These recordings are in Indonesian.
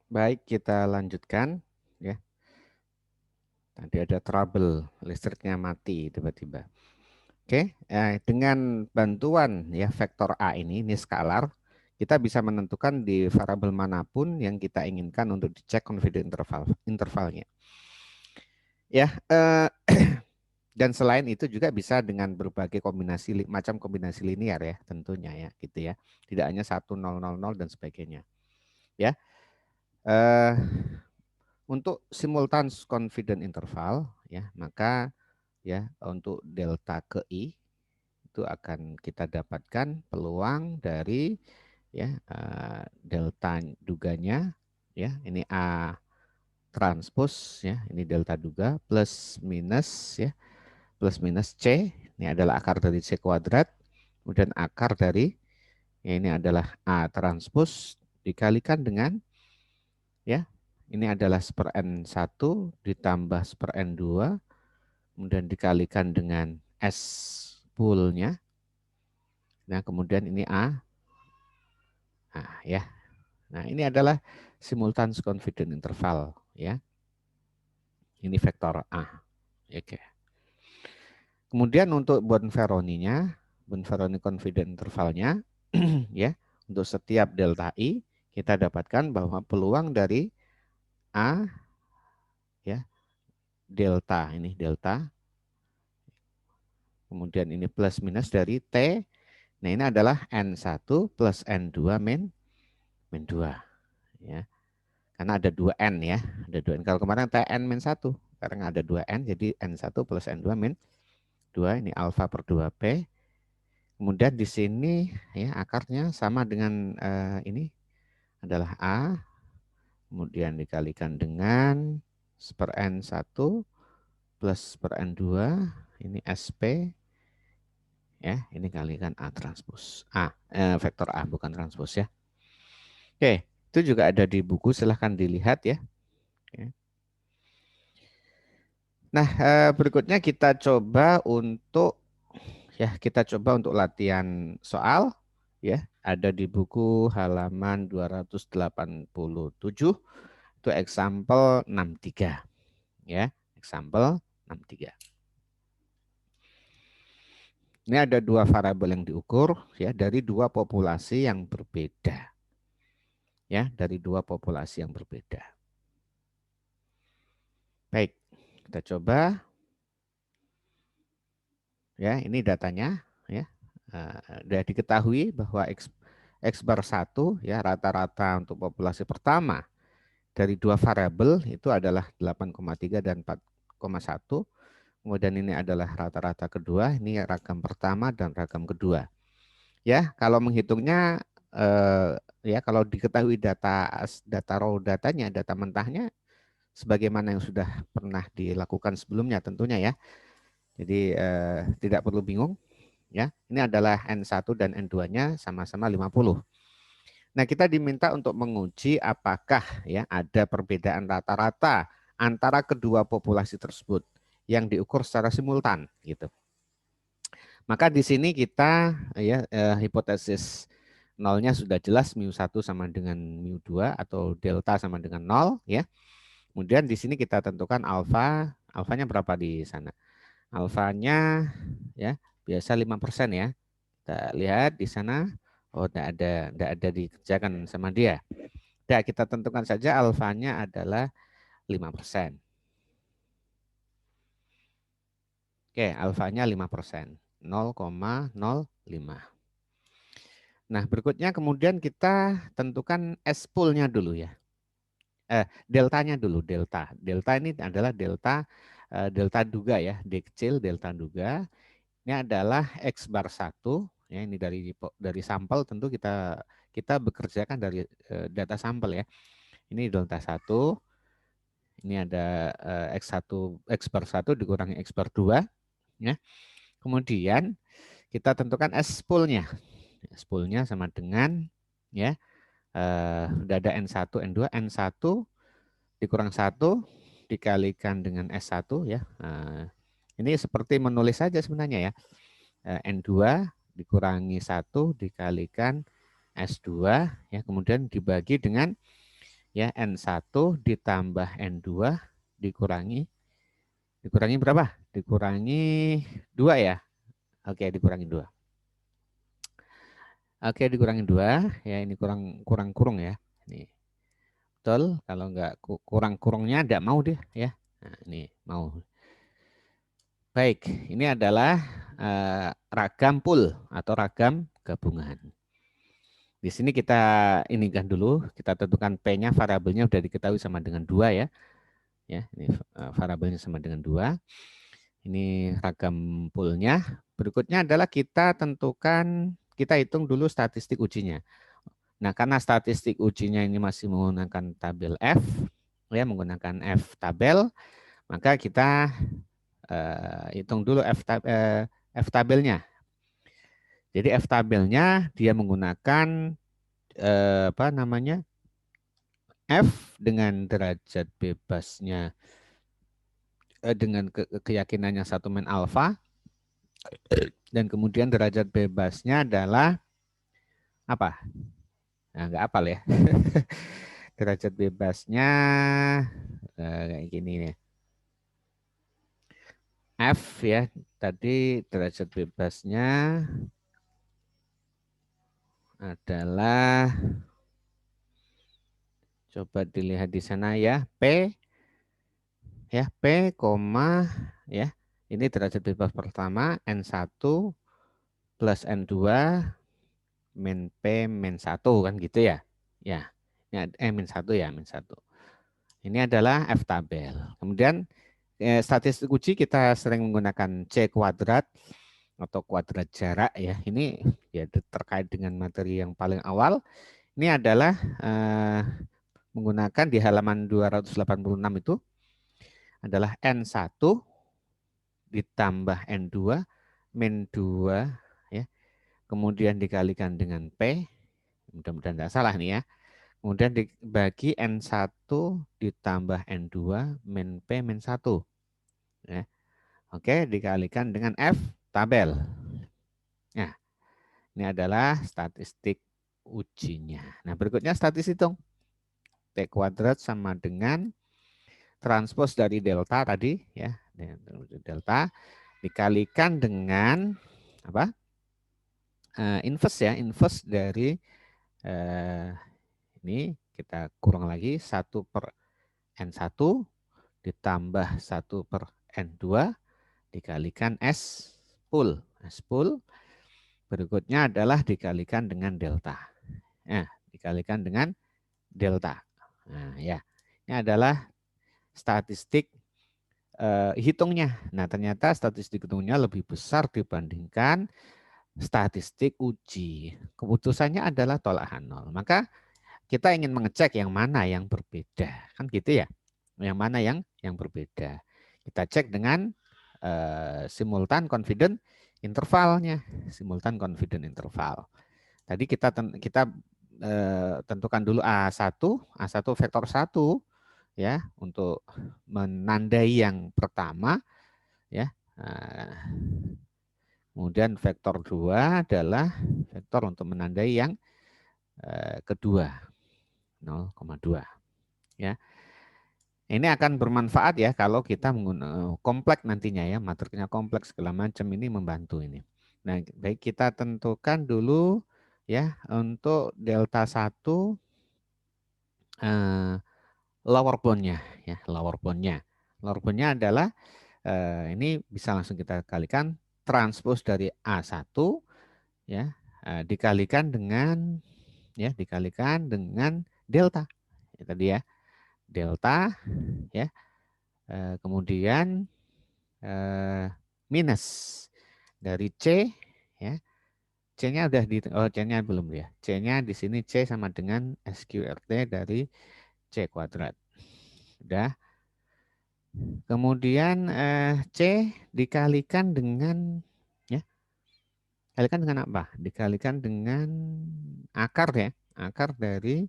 Baik, kita lanjutkan ya. Tadi ada trouble, listriknya mati tiba-tiba. Oke, dengan bantuan ya vektor A ini skalar, kita bisa menentukan di variabel manapun yang kita inginkan untuk dicek confidence intervalnya. Ya, dan selain itu juga bisa dengan berbagai macam kombinasi linear ya tentunya ya gitu ya. Tidak hanya 1 0 0 0 dan sebagainya. Ya. Eh, untuk simultaneous confidence interval ya, maka ya untuk delta ke I itu akan kita dapatkan peluang dari ya delta duganya ya, ini A transpose ya, ini delta duga plus minus C, ini adalah akar dari C kuadrat, kemudian akar dari ya, ini adalah A transpose dikalikan dengan ya, ini adalah seper N1 ditambah seper N2 kemudian dikalikan dengan S poolnya. Nah, kemudian ini A. Nah, ya. Nah, ini adalah simultaneous confidence interval ya. Ini vektor A. Oke. Kemudian untuk Bonferroni confidence intervalnya ya, untuk setiap delta I kita dapatkan bahwa peluang dari A ya, delta ini delta. Kemudian ini plus minus dari T. Nah, ini adalah N1 plus N2 min 2 ya. Karena ada 2N ya, ada 2N. Kalau kemarin TN min 1, sekarang ada 2N jadi N1 plus N2 min 2 ini alfa per 2P. Kemudian di sini ya akarnya sama dengan ini adalah A, kemudian dikalikan dengan per N1 plus per N2 ini SP ya, ini kalikan A transpose. Vektor A bukan transpose ya. Oke, itu juga ada di buku, silahkan dilihat ya. Oke. Nah, berikutnya kita coba untuk latihan soal ya. Ada di buku halaman 287 itu example 63 ya, example 63. Ini ada dua variabel yang diukur ya dari dua populasi yang berbeda. Ya, dari dua populasi yang berbeda. Baik, kita coba. Ya, ini datanya ya. Sudah diketahui bahwa X bar 1 ya rata-rata untuk populasi pertama dari dua variabel itu adalah 8,3 dan 4,1. Kemudian ini adalah rata-rata kedua, ini ragam pertama dan ragam kedua. Ya, kalau menghitungnya ya kalau diketahui data raw datanya, data mentahnya sebagaimana yang sudah pernah dilakukan sebelumnya tentunya ya. Jadi tidak perlu bingung ya. Ini adalah N1 dan N2-nya sama-sama 50. Nah, kita diminta untuk menguji apakah ya ada perbedaan rata-rata antara kedua populasi tersebut yang diukur secara simultan gitu. Maka di sini kita ya hipotesis nolnya sudah jelas mu1 sama dengan mu2 atau delta sama dengan 0 ya. Kemudian di sini kita tentukan alfanya berapa di sana. Alfanya ya biasa 5% ya. Kita lihat di sana, oh tidak ada dikerjakan sama dia. Ya, kita tentukan saja alfanya adalah 5%. Oke, alfanya 5%, 0,05. Nah, berikutnya kemudian kita tentukan S pool-nya dulu ya. Deltanya dulu, delta. Delta ini adalah delta duga ya, D kecil delta duga. Ini adalah X bar 1 ya, ini dari sampel tentu kita bekerjakan dari data sampel ya. Ini delta 1. Ini ada X1 X bar 1 dikurangi X bar 2 ya. Kemudian kita tentukan S pool-nya. S pool-nya sama dengan ya udah ada N1 N2 N1 dikurang 1 dikalikan dengan S1 ya. Ini seperti menulis saja sebenarnya ya. N2 dikurangi 1 dikalikan S2 ya, kemudian dibagi dengan ya N1 ditambah N2 dikurangi berapa? Dikurangi 2 ya. Oke, dikurangi 2. Oke, dikurangi 2 ya, ini kurang kurung ya. Ini. Betul, kalau enggak kurang kurungnya enggak mau dia ya. Nah, ini mau. Baik, ini adalah ragam pool atau ragam gabungan. Di sini kita inikan dulu, kita tentukan P-nya variabelnya sudah diketahui sama dengan 2 ya. Ya, ini variabelnya sama dengan 2. Ini ragam poolnya. Berikutnya adalah kita tentukan, kita hitung dulu statistik ujinya. Nah, karena statistik ujinya ini masih menggunakan tabel F, ya menggunakan F tabel, maka kita hitung dulu F tabelnya. Jadi F tabelnya dia menggunakan apa namanya F dengan derajat bebasnya dengan keyakinannya 1 min alfa, dan kemudian derajat bebasnya adalah apa? Nah, nggak apal ya. Derajat bebasnya kayak gini nih. F ya, tadi derajat bebasnya adalah, coba dilihat di sana ya, P ya, P, ya. Ini derajat bebas pertama N1 plus N2 min P min 1 kan gitu ya. Ya. Min 1 ya, min 1. Ini adalah F tabel. Kemudian statistik uji kita sering menggunakan C kuadrat atau kuadrat jarak ya. Ini ya terkait dengan materi yang paling awal. Ini adalah menggunakan di halaman 286 itu adalah N1 ditambah N2 min 2 ya. Kemudian dikalikan dengan P. Mudah-mudahan tidak salah nih ya. Kemudian dibagi N1 ditambah N2 min P min 1. Ya. Oke, dikalikan dengan F tabel. Nah, ini adalah statistik ujinya. Nah, berikutnya statistik hitung. T kuadrat sama dengan transpos dari delta tadi ya, delta dikalikan dengan apa? Inverse ya, inverse dari ini kita kurang lagi 1 per N1 ditambah 1 per N2 dikalikan S pool. S pool berikutnya adalah dikalikan dengan delta. Nah, dikalikan dengan delta. Nah, ya. Ini adalah statistik hitungnya. Nah, ternyata statistik hitungnya lebih besar dibandingkan statistik uji. Keputusannya adalah tolakan 0. Maka kita ingin mengecek yang mana yang berbeda. Kan gitu ya. Yang mana yang berbeda. Kita cek dengan simultan confident intervalnya. Simultan confident interval. Tadi kita tentukan dulu A1 vektor 1 ya untuk menandai yang pertama ya. Kemudian vektor 2 adalah vektor untuk menandai yang kedua 0,2 ya. Ini akan bermanfaat ya kalau kita menggunakan kompleks nantinya ya, materinya kompleks segala macam, ini membantu ini. Nah, baik kita tentukan dulu ya untuk delta 1 lower boundnya ya, lower boundnya. Lower boundnya adalah ini bisa langsung kita kalikan transpos dari A1 ya dikalikan dengan delta. Ya, tadi ya. Delta ya. Kemudian minus dari C ya. C-nya udah C-nya belum ya. C-nya di sini C sama dengan SQRT dari C kuadrat. Udah. Kemudian C dikalikan dengan ya. Kalikan dengan apa? Dikalikan dengan akar ya. Akar dari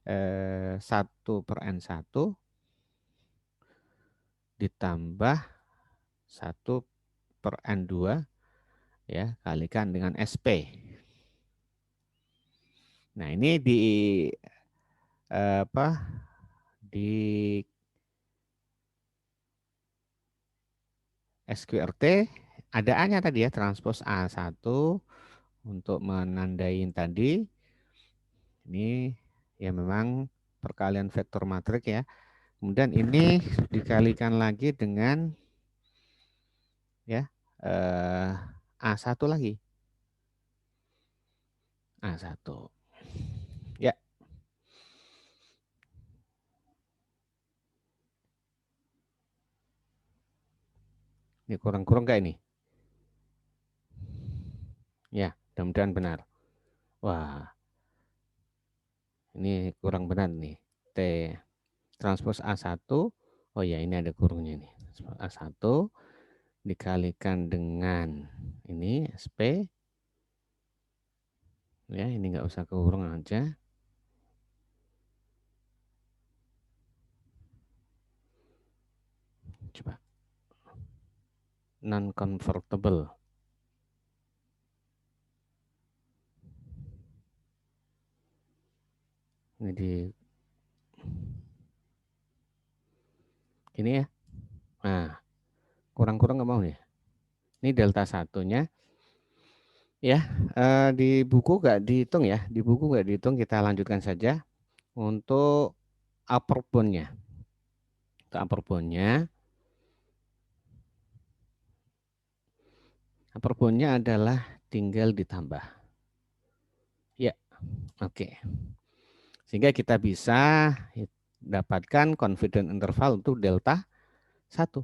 1 per N1 ditambah 1 per N2 ya, kalikan dengan SP. Nah, ini apa di SQRT ada A-nya tadi ya, transpose A1 untuk menandai tadi. Ini ya memang perkalian vektor matrik ya. Kemudian ini dikalikan lagi dengan ya A1 lagi. A1. Ya, ini kurang-kurang kayak ini. Ya, mudah-mudahan benar. Wah, ini kurang benar nih. T transpose A1. Oh ya, ini ada kurungnya nih. A1 dikalikan dengan ini SP. Ya, ini nggak usah kurung aja. Coba. Non-convertible. Ini di ini ya. Nah, kurang-kurang nggak mau nih. Ini delta satunya. Ya, di buku nggak dihitung ya. Di buku nggak dihitung, kita lanjutkan saja. Untuk upper bound-nya. Untuk upper bound-nya adalah tinggal ditambah. Ya, oke. Sehingga kita bisa dapatkan confidence interval untuk delta 1.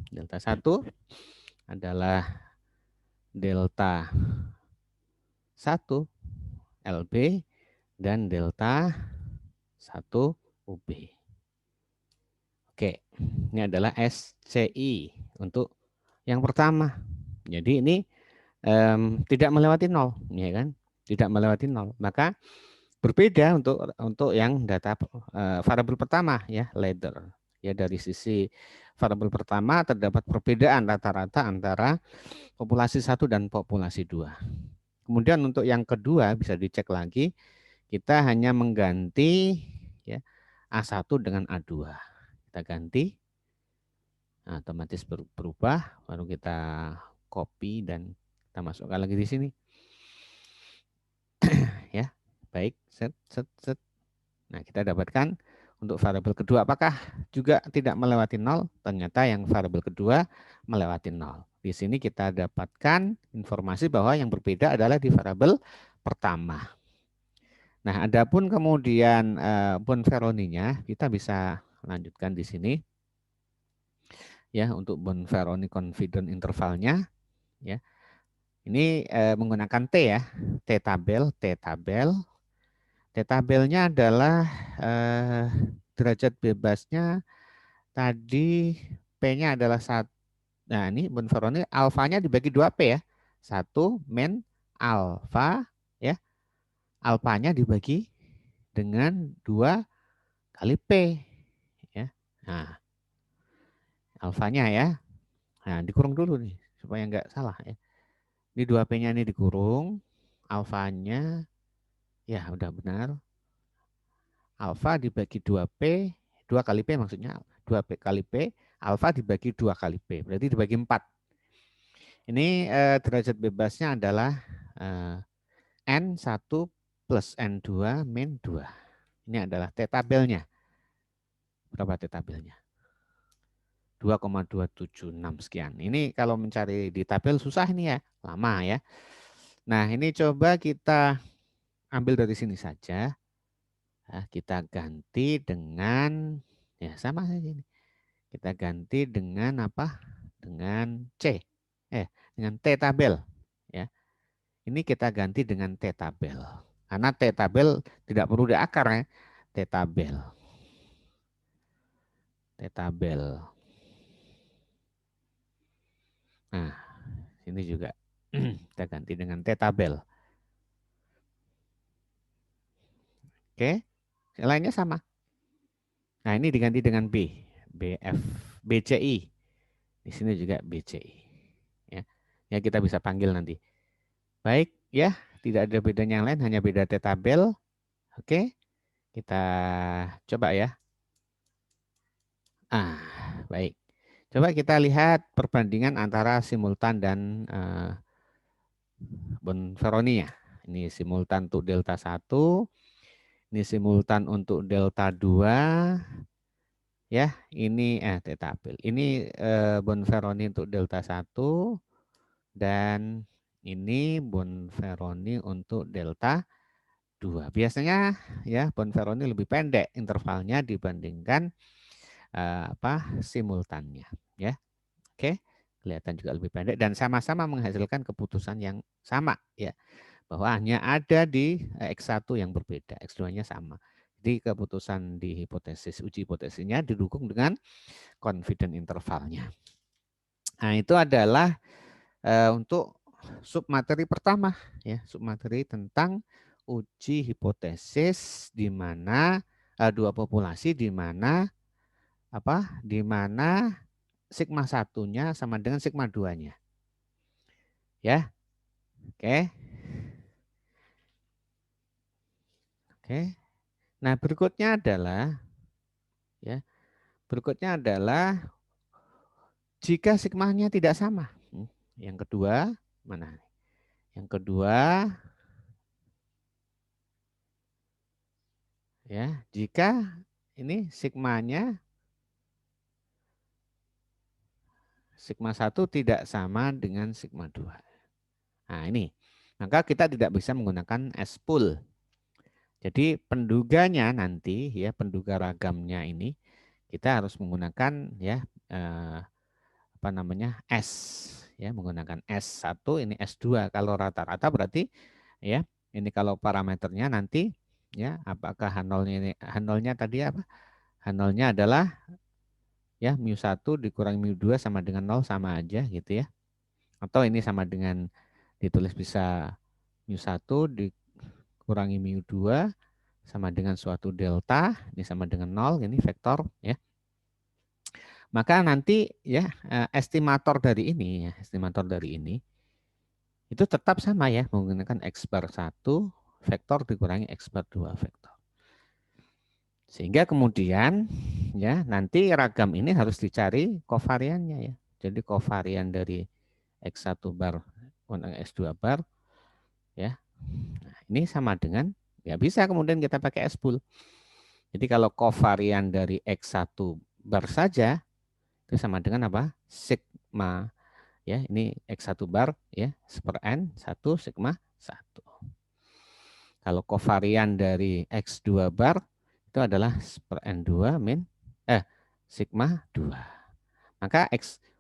Delta 1 adalah delta 1 LB dan delta 1 UB. Oke, ini adalah SCI untuk yang pertama. Jadi ini tidak melewati 0, ya kan? Tidak melewati 0. Maka berbeda untuk yang data variabel pertama ya, ladder. Ya, dari sisi variabel pertama terdapat perbedaan rata-rata antara populasi 1 dan populasi 2. Kemudian untuk yang kedua bisa dicek lagi, kita hanya mengganti ya A1 dengan A2. Kita ganti, nah, otomatis berubah, baru kita copy dan kita masukkan lagi di sini. Ya, baik, set, set, set. Nah, kita dapatkan untuk variabel kedua, apakah juga tidak melewati 0? Ternyata yang variabel kedua melewati 0. Di sini kita dapatkan informasi bahwa yang berbeda adalah di variabel pertama. Nah, adapun kemudian Bonferroni-nya, kita bisa lanjutkan di sini. Ya, untuk Bonferroni confidence intervalnya, ya. Ini menggunakan T ya, T-tabel. T-tabelnya adalah derajat bebasnya tadi P-nya adalah 1. Nah, ini Bonferroni alfanya dibagi 2P ya. 1 min alfa ya. Alfanya dibagi dengan 2 kali P ya. Nah, alfanya ya. Nah, dikurung dulu nih supaya enggak salah ya. Ini 2P-nya ini dikurung, alfanya ya udah benar. Alfa dibagi 2P, 2 kali P maksudnya, 2P kali P, alfa dibagi 2 kali P, berarti dibagi 4. Ini derajat bebasnya adalah N1 plus N2 min 2. Ini adalah T-tabelnya. Berapa T-tabelnya? 2,276 sekian. Ini kalau mencari di tabel susah ini ya, lama ya. Nah, ini coba kita ambil dari sini saja. Nah, kita ganti dengan ya sama saja ini. Kita ganti dengan apa? Dengan C. Dengan T tabel ya. Ini kita ganti dengan T tabel. Karena T tabel tidak perlu diakar ya. T tabel. T tabel. Nah, ini juga kita ganti dengan T tabel. Oke. Yang lainnya sama. Nah, ini diganti dengan B. BF BCI. Di sini juga BCI. Ya. Ya, kita bisa panggil nanti. Baik, ya, tidak ada bedanya yang lain, hanya beda T tabel. Oke, Kita coba ya. Baik. Coba kita lihat perbandingan antara simultan dan Bonferroni ya. Ini simultan untuk delta 1, ini simultan untuk delta 2, ya. Ini tetapil. Ini Bonferroni untuk delta 1 dan ini Bonferroni untuk delta 2. Biasanya ya Bonferroni lebih pendek intervalnya dibandingkan simultannya, ya. Oke. Kelihatan juga lebih pendek dan sama-sama menghasilkan keputusan yang sama, ya. Bahwa hanya ada di X1 yang berbeda, X2-nya sama. Jadi keputusan di hipotesis, uji hipotesisnya didukung dengan confidence intervalnya. Nah, itu adalah untuk submateri pertama, ya, submateri tentang uji hipotesis di mana dua populasi di mana di mana sigma satunya sama dengan sigma 2-nya. Ya. Oke. Oke. Nah, berikutnya adalah jika sigmanya tidak sama. Yang kedua, mana? Yang kedua, ya, jika ini sigma 1 tidak sama dengan sigma 2. Nah, ini. Maka kita tidak bisa menggunakan S-pool. Jadi penduganya nanti ya, penduga ragamnya ini kita harus menggunakan ya S ya, menggunakan S1 ini S2 kalau rata-rata berarti ya ini kalau parameternya nanti ya apakah H0-nya tadi apa? H0-nya adalah ya mu1 dikurangi mu2 sama dengan 0 sama aja gitu ya. Atau ini sama dengan ditulis bisa mu1 dikurangi mu2 sama dengan suatu delta, ini sama dengan 0, ini vektor ya. Maka nanti ya estimator dari ini itu tetap sama ya, menggunakan X bar 1 vektor dikurangi X bar 2 vektor. Sehingga kemudian ya nanti ragam ini harus dicari kovariannya ya. Jadi kovarian dari X1 bar dan X2 bar ya. Nah, ini sama dengan ya bisa kemudian kita pakai S-pool. Jadi kalau kovarian dari X1 bar saja itu sama dengan apa? Sigma ya, ini X1 bar ya, per N 1 sigma 1. Kalau kovarian dari X2 bar itu adalah per N2 min sigma 2. Maka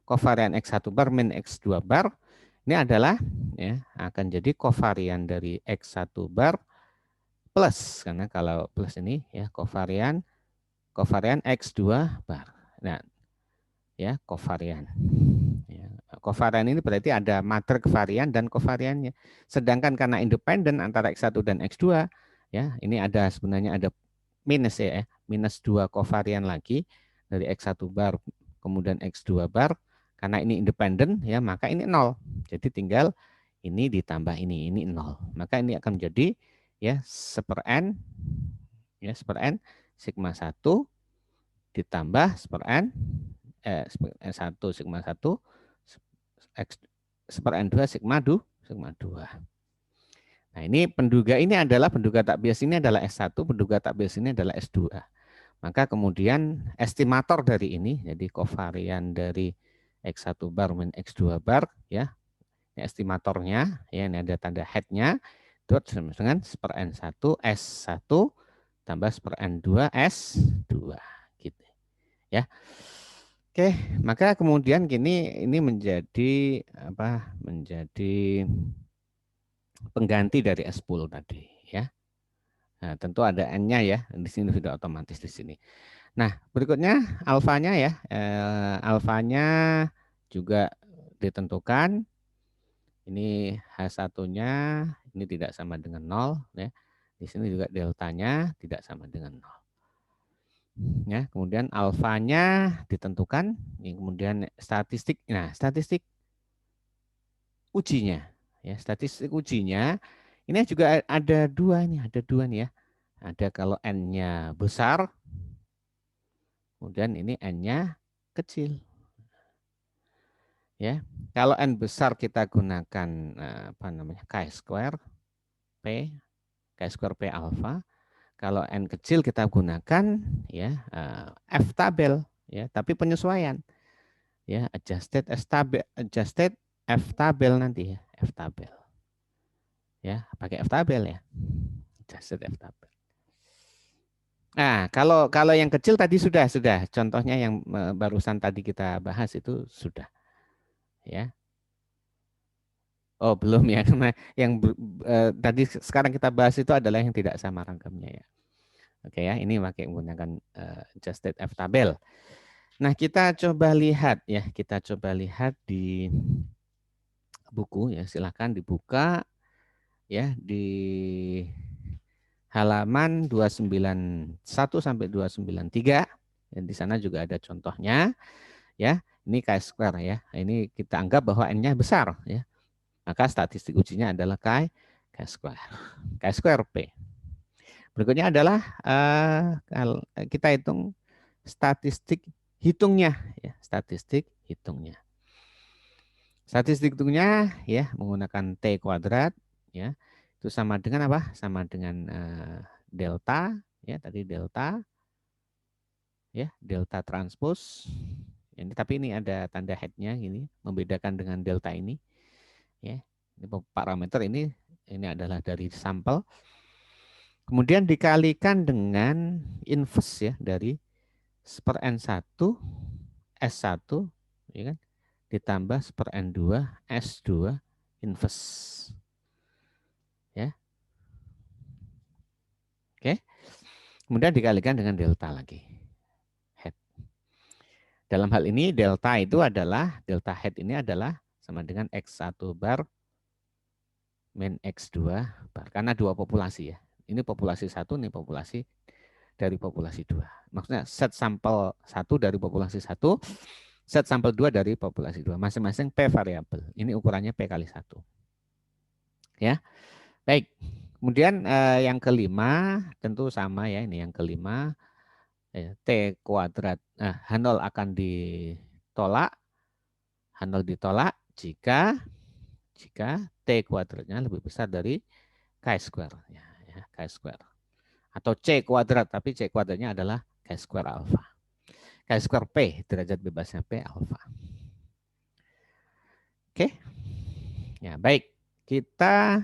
kovarian X1 bar min X2 bar ini adalah ya akan jadi kovarian dari X1 bar plus, karena kalau plus ini ya kovarian X2 bar. Nah, ya kovarian. Ya, kovarian ini berarti ada matrix varian dan kovariannya. Sedangkan karena independen antara X1 dan X2, ya, ini ada sebenarnya ada minus ya, minus 2 kovarian lagi dari X1 bar kemudian X2 bar. Karena ini independen ya, maka ini 0. Jadi tinggal ini ditambah ini 0. Maka ini akan menjadi ya seper N ya seper N sigma 1 ditambah seper N 1 sigma 1 X seper N2 sigma 2. Nah, ini penduga ini adalah penduga tak bias ini adalah S1, penduga tak bias ini adalah S2. Maka kemudian estimator dari ini, jadi kovarian dari X1 bar min X2 bar, ya, ini estimatornya, ya, ini ada tanda headnya, itu sama dengan seper N1 S1 tambah seper N2 S2, gitu, ya. Oke, maka kemudian gini ini menjadi apa? Menjadi pengganti dari S-pool tadi, ya. Nah, tentu ada N-nya ya, di sini sudah otomatis di sini. Nah, berikutnya alfanya ya. Alfanya juga ditentukan. Ini H1-nya ini tidak sama dengan 0 ya. Di sini juga deltanya tidak sama dengan 0. Ya, kemudian alfanya ditentukan, ini kemudian statistik. Nah, statistik ujinya ya, statistik ujinya ini juga ada dua nih ya. Ada kalau N-nya besar, kemudian ini N-nya kecil. Ya, kalau N besar kita gunakan apa namanya chi-square P, chi-square P alpha. Kalau N kecil kita gunakan ya F tabel ya, tapi penyesuaian ya adjusted F tabel nanti ya, F tabel. Ya, pakai F tabel ya. Adjusted F tabel. Nah, kalau yang kecil tadi sudah contohnya yang barusan tadi kita bahas itu sudah ya. Oh, belum ya, karena yang tadi sekarang kita bahas itu adalah yang tidak sama ragamnya ya. Oke ya, ini pakai menggunakan adjusted F tabel. Nah, kita coba lihat ya, kita coba lihat di buku ya, silahkan dibuka ya di halaman 291 sampai 293. Dan di sana juga ada contohnya ya. Ini chi-square ya. Ini kita anggap bahwa N-nya besar ya. Maka statistik ujinya adalah chi-square. Chi-square P. Berikutnya adalah kita hitung statistik hitungnya ya, statistik hitungnya. Statistik hitungnya ya menggunakan T kuadrat ya. Itu sama dengan apa? Sama dengan delta ya, tadi delta ya, delta transpose. Ini tapi ini ada tanda head-nya ini membedakan dengan delta ini ya. Ini parameter ini adalah dari sampel. Kemudian dikalikan dengan inverse ya dari per N1 S1 ya kan ditambah per N2 S2 inverse ya. Oke. Kemudian dikalikan dengan delta lagi. Head. Dalam hal ini delta head ini adalah sama dengan X1 bar min X2 bar karena dua populasi ya. Ini populasi 1, ini populasi dari populasi 2. Maksudnya set sampel 1 dari populasi 1, set sampel 2 dari populasi 2. Masing-masing P variabel. Ini ukurannya P kali 1. Ya. Baik. Kemudian yang kelima tentu sama ya, ini yang kelima T kuadrat. Nah, H0 akan ditolak. H0 ditolak jika T kuadratnya lebih besar dari chi-square ya, chi-square. Atau C kuadrat, tapi C kuadratnya adalah chi-square alpha. Chi-square P, derajat bebasnya P alpha. Oke. Ya, baik. Kita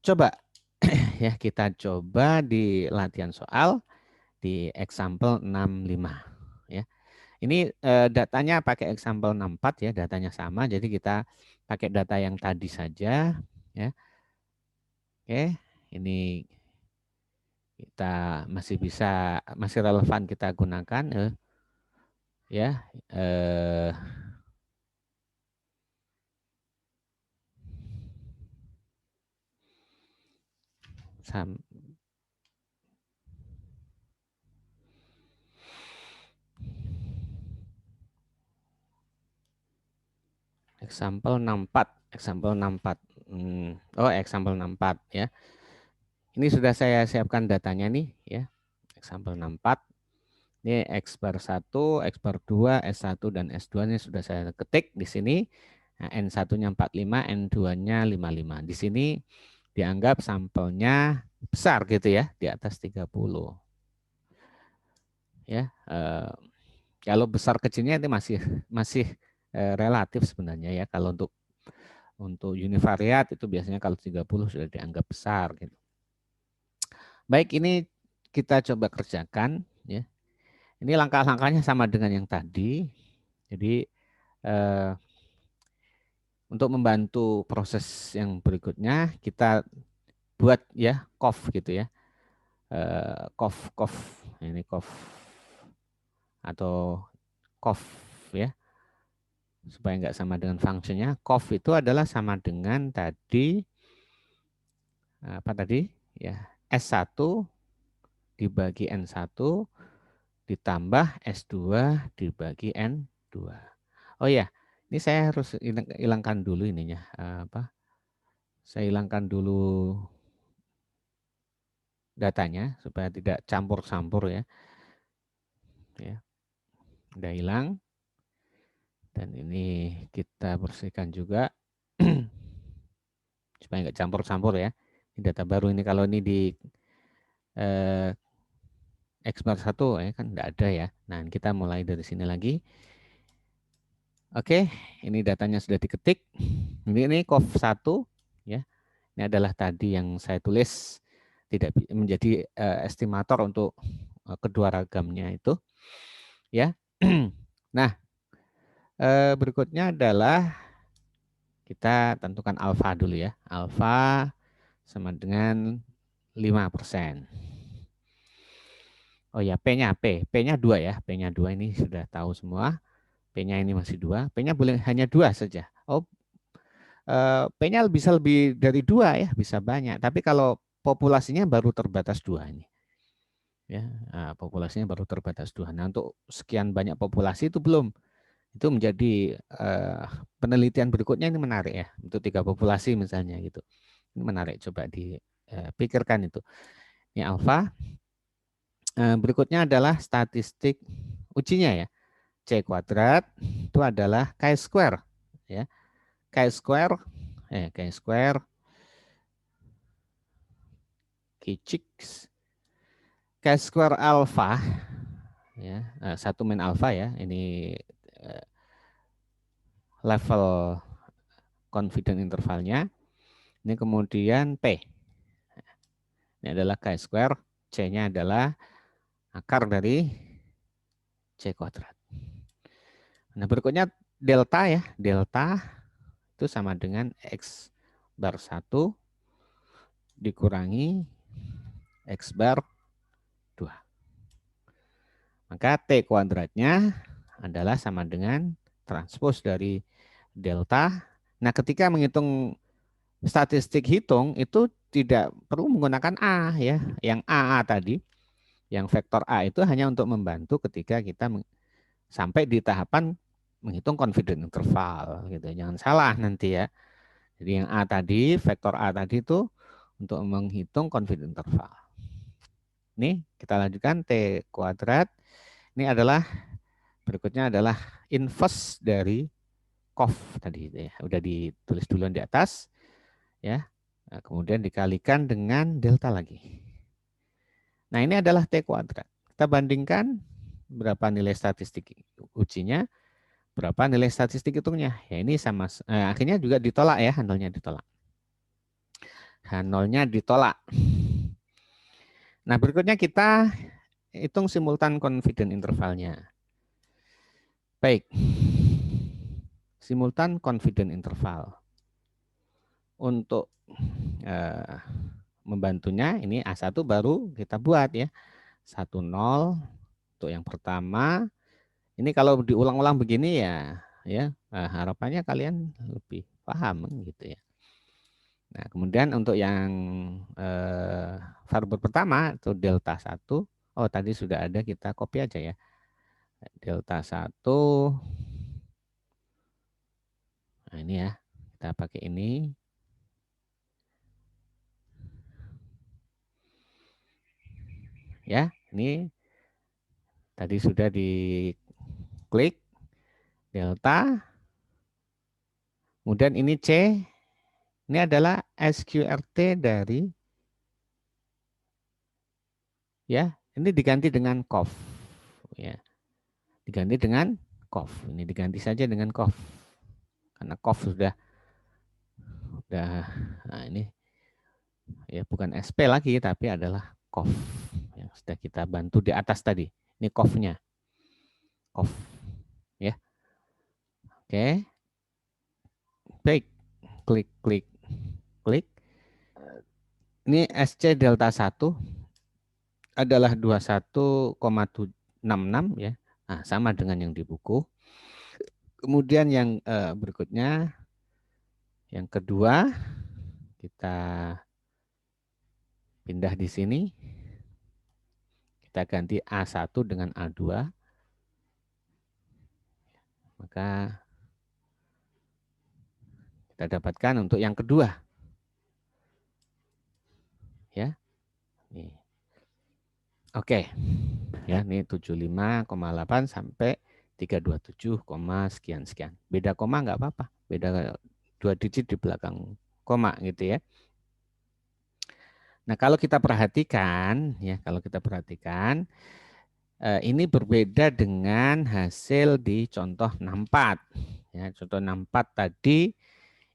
coba ya, kita coba di latihan soal di example 65 ya. Ini datanya pakai example 64 ya, datanya sama. Jadi kita pakai data yang tadi saja ya. Oke, ini kita masih relevan kita gunakan ya. Example 64, example 64. Oh, example 64 ya. Ini sudah saya siapkan datanya nih ya. Example 64. Ini X bar 1, X bar 2, S1 dan S2 ini sudah saya ketik di sini. Nah, N1-nya 45, N2-nya 55. Di sini dianggap sampelnya besar gitu ya, di atas 30. Ya, kalau besar kecilnya itu masih relatif sebenarnya ya. Kalau untuk univariat itu biasanya kalau 30 sudah dianggap besar gitu. Baik, ini kita coba kerjakan ya. Ini langkah-langkahnya sama dengan yang tadi. Jadi untuk membantu proses yang berikutnya kita buat ya COF gitu ya. COF ini COF atau COF ya. Supaya nggak sama dengan fungsinya. COF itu adalah sama dengan tadi apa tadi ya S1 dibagi N1 ditambah S2 dibagi N2. Oh ya, ini saya harus hilangkan dulu ininya apa? Saya hilangkan dulu datanya supaya tidak campur-campur ya. Ya, udah hilang. Dan ini kita bersihkan juga supaya nggak campur-campur ya. Ini data baru ini kalau ini di eh, Xbar 1 ya kan nggak ada ya. Nah, kita mulai dari sini lagi. Oke, ini datanya sudah diketik. Ini COV1 ya. Ini adalah tadi yang saya tulis tidak menjadi estimator untuk kedua ragamnya itu ya. Nah, berikutnya adalah kita tentukan alfa dulu ya. Alfa sama dengan 5%. Oh ya, P-nya P-nya 2 ya. P-nya 2 ini sudah tahu semua. P-nya ini masih 2. P-nya boleh hanya 2 saja. Oh, P-nya bisa lebih dari 2 ya, bisa banyak. Tapi kalau populasinya baru terbatas 2 ini. Ya, populasinya baru terbatas 2. Nah, untuk sekian banyak populasi itu belum. Itu menjadi penelitian berikutnya ini menarik ya. Untuk 3 populasi misalnya gitu. Ini menarik, coba dipikirkan itu. Ini alfa. Berikutnya adalah statistik ujinya ya. C kuadrat itu adalah chi-square ya. Chi-square chi-square chi-square alpha ya, 1 min alpha ya. Ini level confidence intervalnya. Ini kemudian P. Ini adalah chi-square, C-nya adalah akar dari C kuadrat. Nah, berikutnya delta ya. Delta itu sama dengan X bar 1 dikurangi X bar 2. Maka T kuadratnya adalah sama dengan transpos dari delta. Nah, ketika menghitung statistik hitung itu tidak perlu menggunakan A ya. Yang AA tadi, yang vektor A itu hanya untuk membantu ketika kita sampai di tahapan menghitung confidence interval gitu. Jangan salah nanti ya. Jadi yang A tadi, vektor A tadi itu untuk menghitung confidence interval. Ini kita lanjutkan T kuadrat. Ini adalah berikutnya adalah inverse dari COV tadi ya. Udah ditulis duluan di atas ya. Nah, kemudian dikalikan dengan delta lagi. Nah, ini adalah T kuadrat. Kita bandingkan berapa nilai statistik ujinya, berapa nilai statistik hitungnya. Ya ini sama akhirnya juga ditolak ya, H0-nya ditolak. H0-nya ditolak. Nah, berikutnya kita hitung simultan confidence intervalnya. Baik. Simultan confidence interval. Untuk membantunya ini A1 baru kita buat ya. 10 untuk yang pertama. Ini kalau diulang-ulang begini ya harapannya kalian lebih paham gitu ya. Nah, kemudian untuk yang variabel pertama itu delta 1. Oh, tadi sudah ada, kita copy aja ya. Delta 1. Nah, ini ya. Kita pakai ini. Ya, ini tadi sudah diklik delta. Kemudian ini C. Ini adalah SQRT dari ya, ini diganti dengan COV ya. Diganti dengan COV. Ini diganti saja dengan COV. Karena COV sudah nah ini ya bukan SP lagi tapi adalah COV yang sudah kita bantu di atas tadi. Ini COV-nya. COV ya. Oke. Baik. Klik klik klik. Ini SC delta 1 adalah 21,66 ya. Nah, sama dengan yang di buku. Kemudian yang berikutnya yang kedua kita pindah di sini. Kita ganti A1 dengan A2. Maka kita dapatkan untuk yang kedua. Ya. Nih. Oke, ya ini 75,8 sampai 327, sekian sekian. Beda koma nggak apa-apa, beda 2 digit di belakang koma gitu ya. Nah kalau kita perhatikan, ya kalau kita perhatikan, ini berbeda dengan hasil di contoh 64. Ya, contoh 64 tadi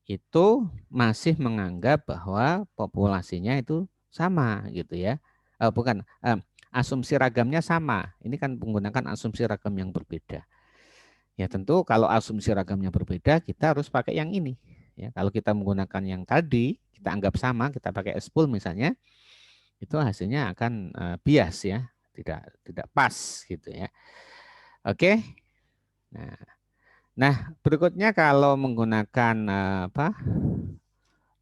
itu masih menganggap bahwa populasinya itu sama gitu ya. Bukan, asumsi ragamnya sama. Ini kan menggunakan asumsi ragam yang berbeda. Ya tentu kalau asumsi ragamnya berbeda, kita harus pakai yang ini. Ya, kalau kita menggunakan yang tadi, kita anggap sama, kita pakai S-pool misalnya, itu hasilnya akan bias ya, tidak pas gitu ya. Oke. Nah, berikutnya kalau menggunakan apa?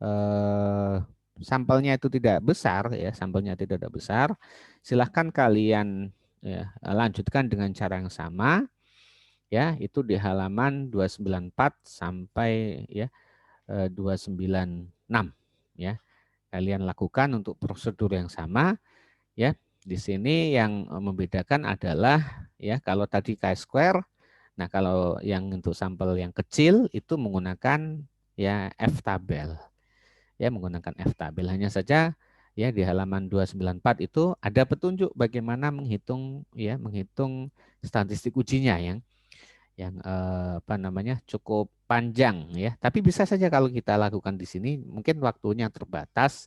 Eh, sampelnya itu tidak besar ya, sampelnya tidak besar, silahkan kalian ya, lanjutkan dengan cara yang sama ya, itu di halaman 294 sampai ya 296 ya. Kalian lakukan untuk prosedur yang sama ya. Di sini yang membedakan adalah ya kalau tadi chi-square, nah kalau yang untuk sampel yang kecil itu menggunakan ya F-tabel. Ya menggunakan F-tabel. Hanya saja ya di halaman 294 itu ada petunjuk bagaimana menghitung statistik ujinya yang apa namanya cukup panjang ya. Tapi bisa saja kalau kita lakukan di sini mungkin waktunya terbatas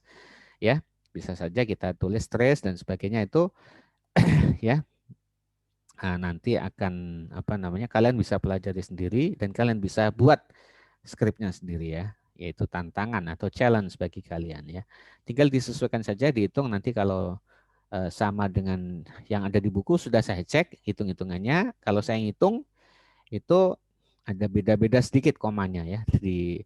ya. Bisa saja kita tulis trace dan sebagainya itu ya. Nah, nanti akan apa namanya kalian bisa pelajari sendiri dan kalian bisa buat skripnya sendiri ya, yaitu tantangan atau challenge bagi kalian ya. Tinggal disesuaikan saja, dihitung nanti kalau sama dengan yang ada di buku sudah saya cek hitung-hitungannya. Kalau saya hitung itu ada beda-beda sedikit komanya ya di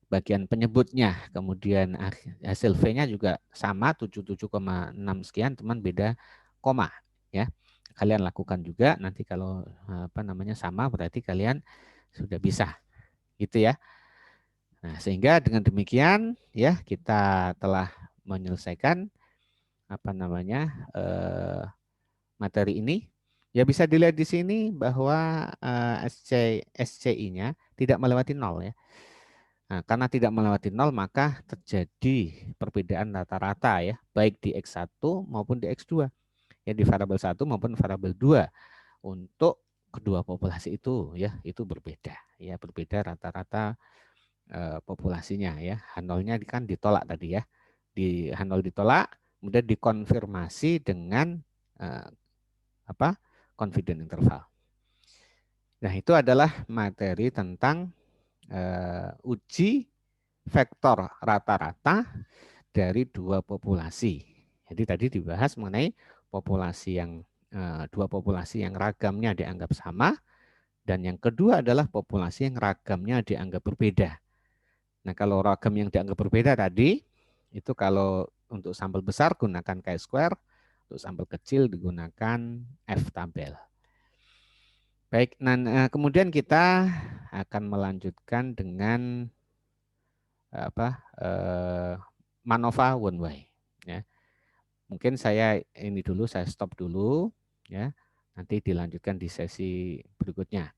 bagian penyebutnya. Kemudian hasil V-nya juga sama 77,6 sekian, teman beda koma ya. Kalian lakukan juga nanti kalau apa namanya sama berarti kalian sudah bisa gitu ya. Nah, sehingga dengan demikian ya kita telah menyelesaikan apa namanya materi ini. Ya bisa dilihat di sini bahwa SCI-nya tidak melewati nol ya. Nah, karena tidak melewati nol maka terjadi perbedaan rata-rata ya, baik di X1 maupun di X2. Ya di variabel 1 maupun variabel 2 untuk kedua populasi itu ya, itu berbeda ya, berbeda rata-rata populasinya ya. H0-nya kan ditolak tadi ya. Di H0 ditolak, kemudian dikonfirmasi dengan eh, apa? Confidence interval. Nah, itu adalah materi tentang uji vektor rata-rata dari dua populasi. Jadi tadi dibahas mengenai populasi yang dua populasi yang ragamnya dianggap sama dan yang kedua adalah populasi yang ragamnya dianggap berbeda. Nah, kalau ragam yang dianggap berbeda tadi itu kalau untuk sampel besar gunakan chi-square, untuk sampel kecil digunakan F-tabel. Baik, nah kemudian kita akan melanjutkan dengan apa MANOVA one way ya. Mungkin saya ini dulu, saya stop dulu ya. Nanti dilanjutkan di sesi berikutnya.